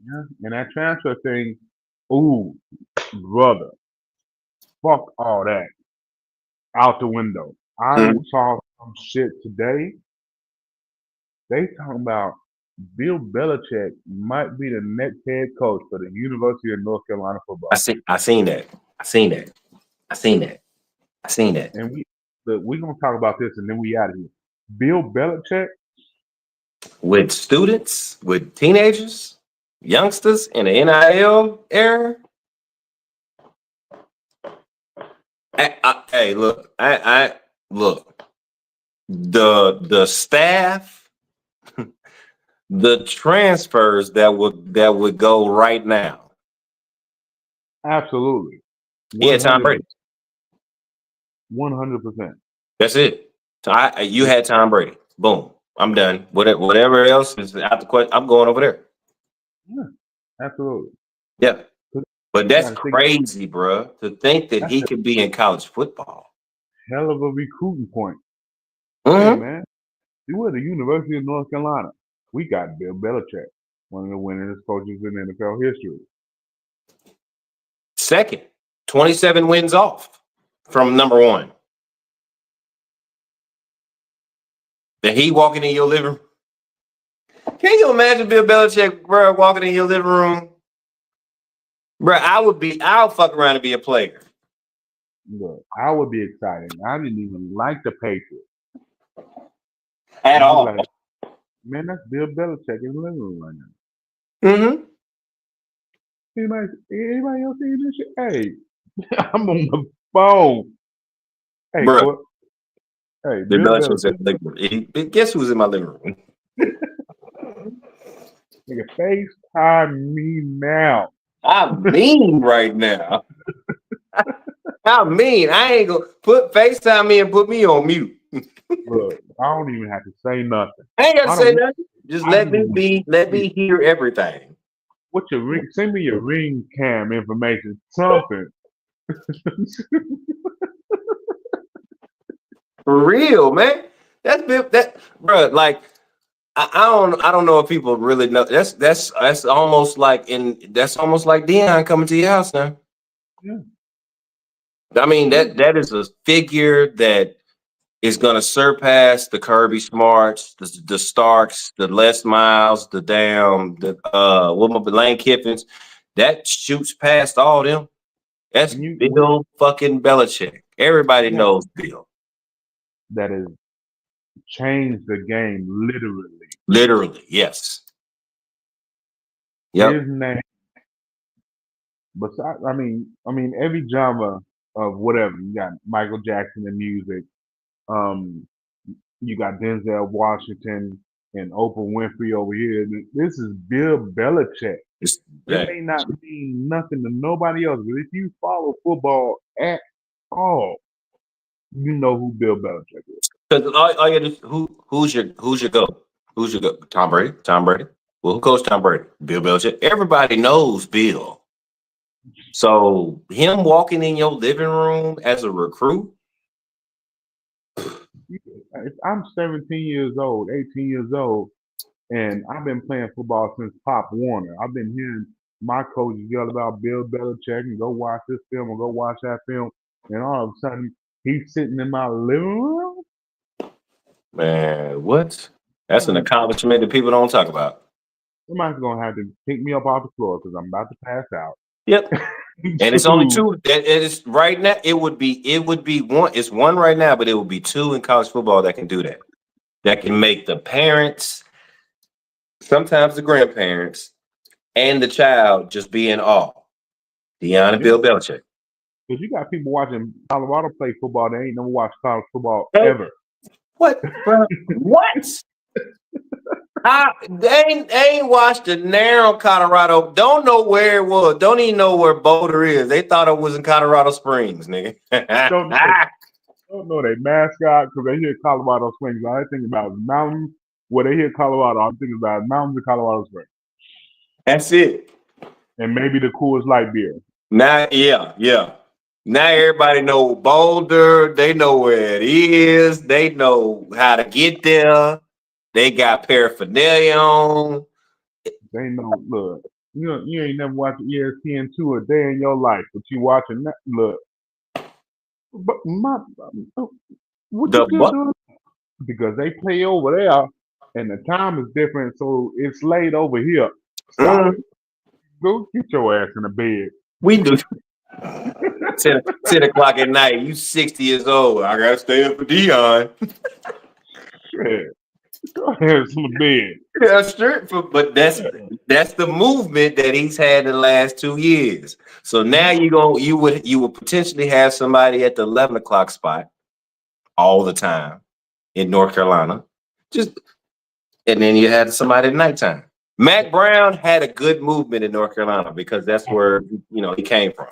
yeah, and that transfer thing, ooh, brother, fuck all that out the window. I saw some shit today. They talking about Bill Belichick might be the next head coach for the University of North Carolina football. I seen that. And we're gonna talk about this and then we out of here. Bill Belichick with students, with teenagers, youngsters in the NIL era. Hey, look, I look. The staff, the transfers that would go right now. Absolutely. Yeah, Tom Brady. 100%. That's it. You had Tom Brady. Boom. I'm done. Whatever else is out the question, I'm going over there. Yeah, absolutely. Yeah. But that's crazy, bro, to think that he could be in college football. Hell of a recruiting point. Mm-hmm. Hey, man, you were the University of North Carolina. We got Bill Belichick, one of the winningest coaches in NFL history. Second, 27 wins off from number one. That he walking in your living room. Can you imagine Bill Belichick, bro, walking in your living room? Bro, I'll fuck around and be a player. Look, I would be excited. I didn't even like the Patriots. at And you be all. like, man, that's Bill Belichick in the living room right now. Mm-hmm. Anybody else see this shit? Hey, I'm on the phone. Hey, Bro, Court. Hey, the Bill Belichick's in Belichick. the living room. Guess who's in my living room? Nigga, FaceTime me now. I'm mean right now. I mean, I ain't gonna put FaceTime me and put me on mute. Look, I don't even have to say nothing. I ain't gotta I say don't. nothing. Just I let just me want be, to let see me hear everything. what your ring. Send me your ring cam information. Something. For real, man. That's been that, bro. Like I don't know if people really know. That's almost like that's almost like Dion coming to your house now. Yeah. I mean Yeah. that is a figure that is going to surpass the Kirby Smarts, the Starks, the Les Miles, Lane Kiffins. That shoots past all them. That's And Bill fucking Belichick. Everybody yeah, knows Bill. that has changed the game literally. Literally, yes. Yep. His name. Besides, I mean, every genre of whatever you got Michael Jackson in music. Um, you got Denzel Washington and Oprah Winfrey over here. This is Bill Belichick. It's, It may not mean nothing to nobody else, but if you follow football at all, you know who Bill Belichick is. because all you gotta do, who's your GOAT? Who's your GOAT? Tom Brady. Tom Brady. Well, who coached Tom Brady? Bill Belichick. Everybody knows Bill. So him walking in your living room as a recruit, If I'm 17 years old, 18 years old, and I've been playing football since Pop Warner. I've been hearing my coaches yell about Bill Belichick and go watch this film or go watch that film, and all of a sudden he's sitting in my living room. man, what? That's an accomplishment that people don't talk about. Somebody's gonna have to pick me up off the floor because I'm about to pass out. Yep. And it's only two. It is right now. It would be one. It's one right now, but it would be two in college football that can do that. That can make the parents, sometimes the grandparents, and the child just be in awe. Deion and Bill Belichick. Because you got people watching Colorado play football, they ain't never watched college football Hey. ever. What, bro? What? They ain't watched the narrow Colorado. Don't know where it was. Don't even know where Boulder is. They thought it was in Colorado Springs, nigga. Don't know their mascot because they hear Colorado Springs. All I think about is mountains. Where they hear Colorado, I'm thinking about mountains of Colorado Springs. That's it. And maybe the Coors Light beer. Now, yeah. Now everybody know Boulder. They know where it is. They know how to get there. They got paraphernalia on. They know, look, you ain't never watched ESPN2 a day in your life, but you watching that. Look, but what you still doing? Because they play over there, and the time is different, so it's late over here. Stop it. Go get your ass in the bed. We do 10 o'clock at night. You 60 years old. I gotta stay up for Dion. Shit. Go ahead in the bed. Yeah, sure. But that's the movement that he's had in the last 2 years. So now you would potentially have somebody at the 11 o'clock spot all the time in North Carolina. And then you had somebody at nighttime. Mac Brown had a good movement in North Carolina because that's where he came from.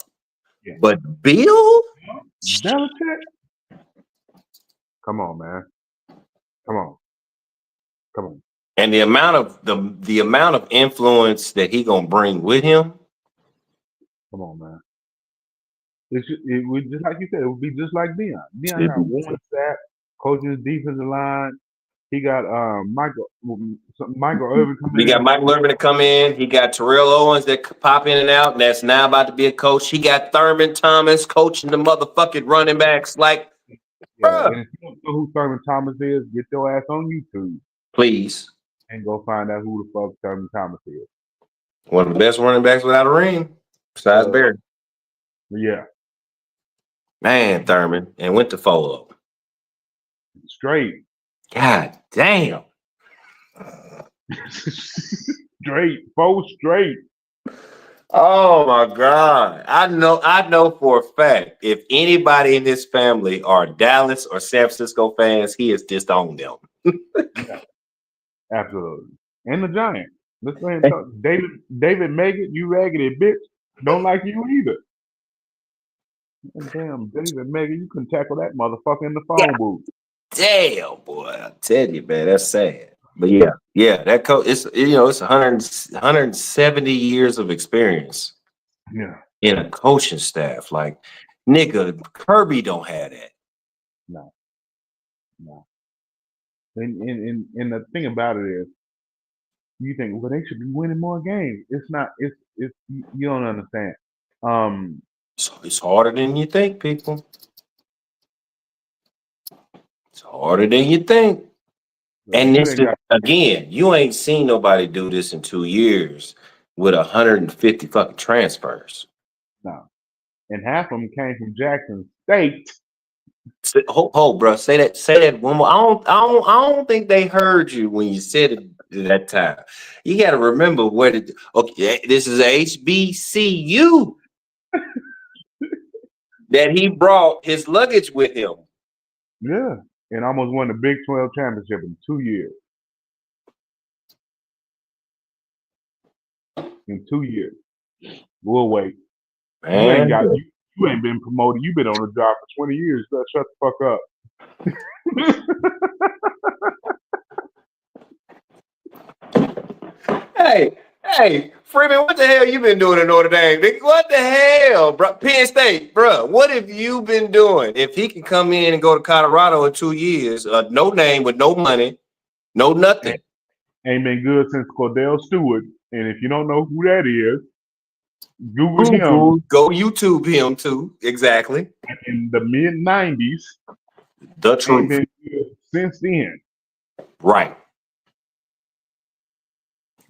Yeah. But Bill Belichick? Come on, man. Come on. And the amount of influence that he gonna bring with him. Come on, man. It would just like you said. It would be just like Dion. Dion got one sack, coaching his defensive line. He got Michael Irvin coming in. He got Michael Irvin to come in. He got Terrell Owens that pop in and out. And that's now about to be a coach. He got Thurman Thomas coaching the motherfucking running backs. Like, yeah. And if you don't know who Thurman Thomas is, get your ass on YouTube. Please. And go find out who the fuck Thurman Thomas is. One of the best running backs without a ring, besides Barry. Yeah. Man, Thurman. And went to Folo. Straight. God damn. Straight, 4 straight. Oh my God. I know for a fact if anybody in this family are Dallas or San Francisco fans, he has disowned them. Yeah, absolutely. And the Giants. Let's go ahead and talk. David Megan, you raggedy bitch. Don't like you either. Damn, David Megan, you can tackle that motherfucker in the phone booth. Damn, boy. I tell you, man, that's sad. But yeah, that coach, it's 170 years of experience Yeah, in a coaching staff. Like, nigga, Kirby don't have that. no. And the thing about it is, you think, well, they should be winning more games. It's not. It's you don't understand. So it's harder than you think, people. It's harder than you think. And you this ain't is, got again, you ain't seen nobody do this in 2 years with 150 fucking transfers. no. And half of them came from Jackson State. Hold, bro. Say that one more. I don't think they heard you when you said it that time. You got to remember where the okay. This is HBCU that he brought his luggage with him. Yeah, and almost won the Big 12 championship in 2 years. In 2 years, we'll wait. Man, You ain't been promoted. You've been on the job for 20 years. So shut the fuck up. hey, Freeman, what the hell you been doing in Notre Dame? Nigga, what the hell, bro? Penn State, bro. What have you been doing? If he can come in and go to Colorado in 2 years, no name with no money, no nothing. Ain't been good since Cordell Stewart. And if you don't know who that is, Google him. Go YouTube him too. Exactly. In the mid 90s. The Ain't truth. been good since then. Right.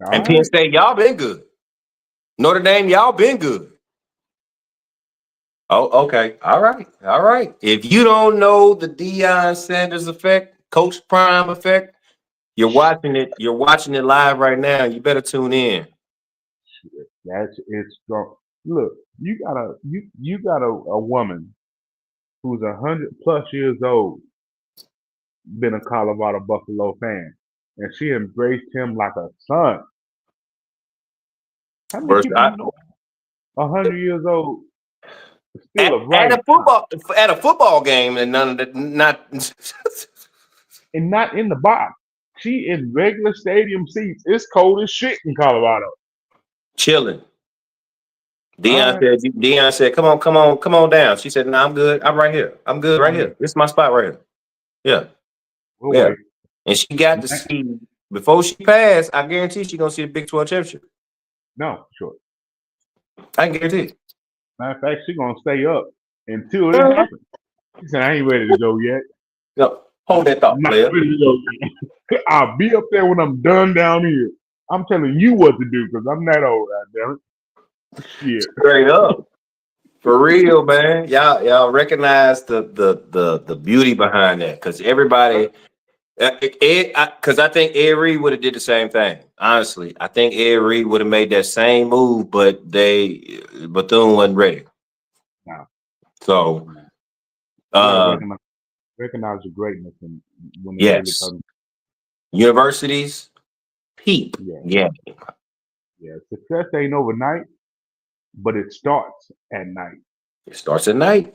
All And Penn right. State, y'all been good. Notre Dame, y'all been good. Oh, okay. All right. If you don't know the Deion Sanders effect, Coach Prime effect, you're watching it live right now. You better tune in. It's strong. Look, you got a woman who's 100+ years old, been a Colorado Buffalo fan, and she embraced him like a son. How many people you know 100 years old still at a football game, and none of that, not and not in the box. She in regular stadium seats. It's cold as shit in Colorado. chilling. Right. Deion said, come on down. She said, no, I'm good. I'm right here. I'm good right here. This is my spot right here. Yeah. We'll Yeah. wait. And she got to see, before she passed, I guarantee she's going to see the Big 12 championship. No, sure. I can guarantee it. Matter of fact, she's going to stay up until it happens. She said, I ain't ready to go yet. No, hold that thought, Not player. ready to go yet. I'll be up there when I'm done down here. I'm telling you what to do because I'm that old, goddammit. Shit. Straight up. For real, man. Y'all recognize the beauty behind that. Because everybody, because I think Ed Reed would have did the same thing. Honestly, I think Ed Reed would have made that same move, but Bethune wasn't ready. No. So, recognize your greatness when it yes, really comes. Universities, peep. Yeah. Success ain't overnight, but it starts at night. It starts at night.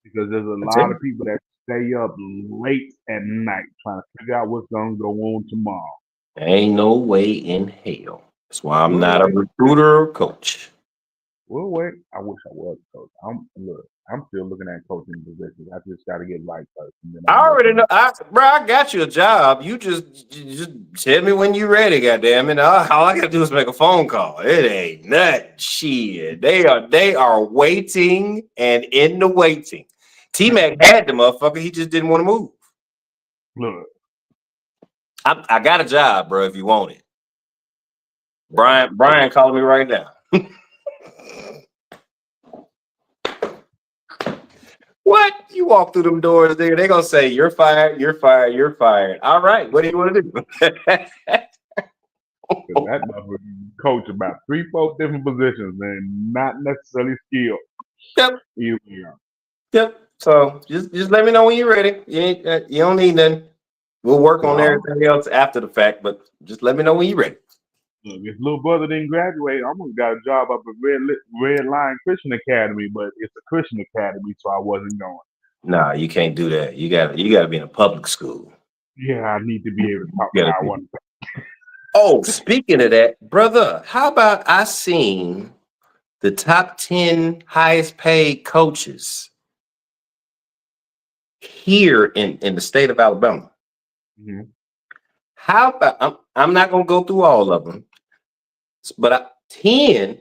Because there's a lot of people that stay up late at night trying to figure out what's going to go on tomorrow. Ain't no way in hell. That's why I'm not a recruiter or coach. Well, wait. I wish I was a coach. I'm still looking at coaching positions. I just got to get right first. I already know, bro. I got you a job. You just tell me when you're ready. Goddamn it! All I gotta do is make a phone call. It ain't nothing. Shit. They are waiting and in the waiting. T-Mac had the motherfucker. He just didn't want to move. Look, I got a job, bro. If you want it, Brian calling me right now. What? You walk through them doors there, they're gonna say, you're fired, you're fired, you're fired. All right, what do you want to do? Cause that motherfucker coach about 3-4 different positions and not necessarily skilled. Yep. Either way. Yep. So just let me know when you're ready. You don't need nothing. We'll work on everything else after the fact, but just let me know when you're ready. Look, his little brother didn't graduate. I almost got a job up at Red Lion Christian Academy, but it's a Christian academy, so I wasn't going. Nah, you can't do that. You gotta be in a public school. Yeah, I need to be able to talk Gotta how I be. want to. Oh, speaking of that, brother, how about I seen the top 10 highest paid coaches here in the state of Alabama? Mm-hmm. How about I'm not gonna go through all of them, but 10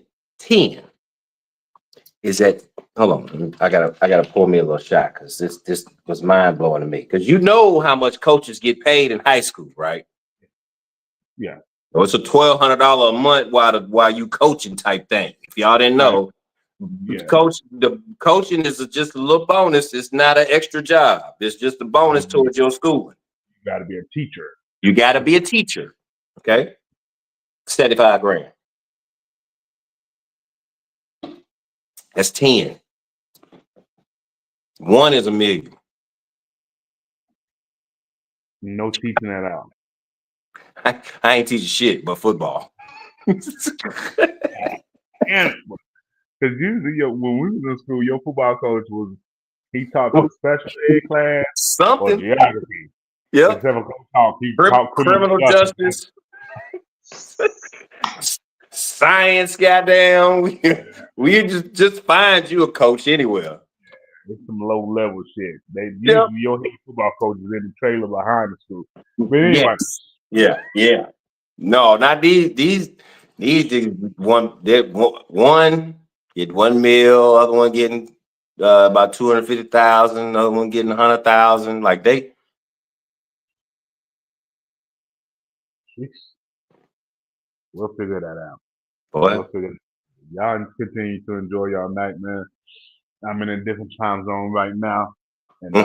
is that, hold on, I gotta pour me a little shot because this was mind blowing to me. Because you know how much coaches get paid in high school, right? Yeah. So it's a $1,200 a month while you coaching type thing. If y'all didn't know, Yeah. the coaching is just a little bonus. It's not an extra job. It's just a bonus towards your schooling. You got to be a teacher. You got to be a teacher. Okay. 75 grand. That's 10. One is $1 million. No teaching at all. I ain't teaching shit but football. Because usually when we was in school, your football coach he taught the special ed class or Something. geography. Yep. Except for he taught Criminal justice. Science, goddamn. We just find you a coach anywhere. It's some low level shit. They usually your head football coach is in the trailer behind the school. But anyway. Yes. Yeah. No, not these one get $1 million, other one getting about 250,000, other one getting 100,000. Like they. We'll figure that out. Boy. Y'all continue to enjoy y'all night, man. I'm in a different time zone right now, and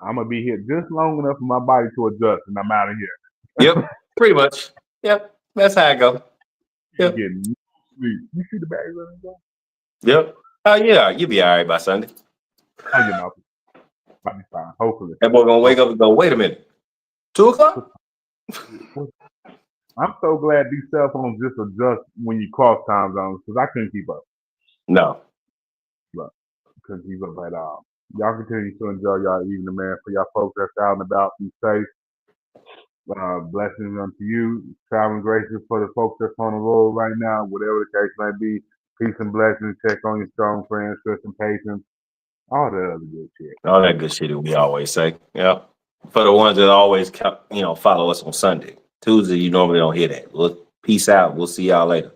I'm gonna be here just long enough for my body to adjust, and I'm out of here. Yep, pretty much. Yep, that's how I go. Yep. You see the bag running go? Yep. Oh yeah, you'll be all right by Sunday. I'll get off. I'll be fine. Hopefully. That boy gonna wake up and go, wait a minute. 2 o'clock? I'm so glad these cell phones just adjust when you cross time zones because I couldn't keep up. No. Couldn't keep up at all. Y'all continue to enjoy y'all evening, man. For y'all folks that's out and about, be safe. Blessings unto you. Traveling graces for the folks that's on the road right now, whatever the case may be. Peace and blessings. Check on your strong friends, trust and patience. All the other good shit. All that good shit that we always say. Yep. For the ones that always follow us on Sunday. Tuesday, you normally don't hear that. Well, peace out. We'll see y'all later.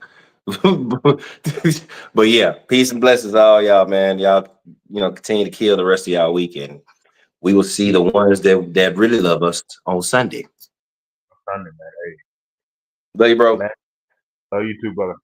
But yeah, peace and blessings all y'all, man. Y'all, continue to kill the rest of y'all weekend. We will see the ones that really love us on Sunday. Sunday, man. Hey. Love you, bro. Man. Love you too, brother.